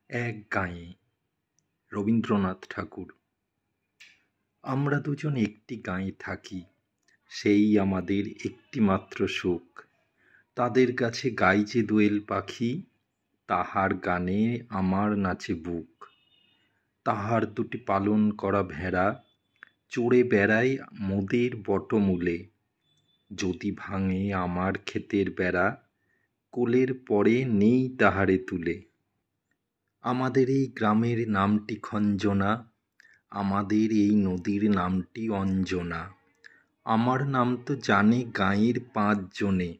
এক গাঁয়ে রবীন্দ্রনাথ ঠাকুর। আমরা দুজন একটি গাঁয়ে থাকি, সেই আমাদের একটিমাত্র সুখ। তাদের কাছে গাই যে দোয়েল পাখি, তাহার গানে আমার নাচে বুক। তাহার দুটি পালন করা ভেড়া চড়ে বেড়ায় মোদের বটমূলে। যদি ভাঙে আমার ক্ষেতের বেড়া, কোলের পরে নেই তাহারে তুলে। আমাদের এই গ্রামের নামটি খঞ্জনা, আমাদের এই নদীর নামটি অঞ্জনা। আমার নাম তো জানে গাঁয়ের ৫ জনে,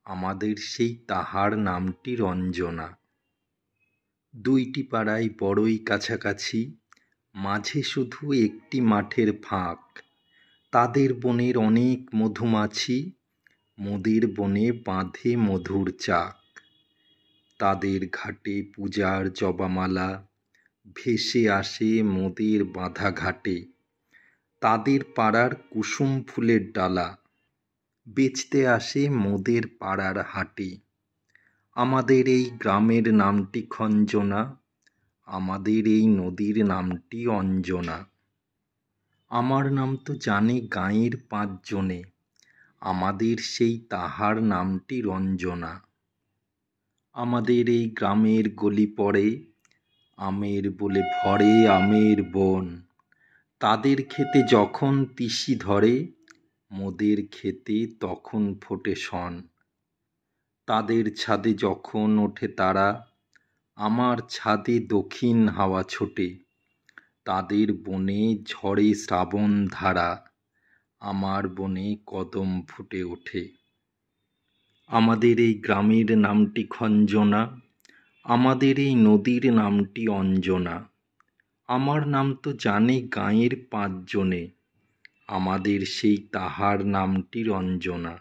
আমাদের সেই তাহার নামটি রঞ্জনা। দুইটি পাড়ায় বড়ই কাছাকাছি, মাঝে শুধু একটি মাঠের ফাঁক। তাদের বনের অনেক মধুমাছি, মোদের বনে বাঁধে মধুর চাক। তাদের ঘাটে পূজার জবামালা ভেসে আসে মোদের বাঁধা ঘাটে। তাদের পাড়ার কুসুম ফুলের ডালা বেচতে আসে মোদের পাড়ার হাটে। আমাদের এই গ্রামের নামটি খঞ্জনা, আমাদের এই নদীর নামটি অঞ্জনা। আমার নাম তো জানে গাঁয়ের ৫ জনে, আমাদের সেই তাহার নামটি রঞ্জনা। আমাদের এই গ্রামের গলি পড়ে আমের বলে ভরে আমের বন। তাদের ক্ষেতে যখন তিসি ধরে, মোদের ক্ষেতে তখন ফোটে শন। তাদের ছাদে যখন ওঠে তারা, আমার ছাদে দক্ষিণ হাওয়া ছোটে। তাদের বনে ঝরে শ্রাবণ ধারা, আমার বনে কদম ফুটে ওঠে। আমাদের এই গ্রামের নামটি খঞ্জনা, আমাদের এই নদীর নামটি অঞ্জনা। আমার নাম তো জানে গাঁয়ের ৫ জনে, আমাদের সেই তাহার নামটি রঞ্জনা।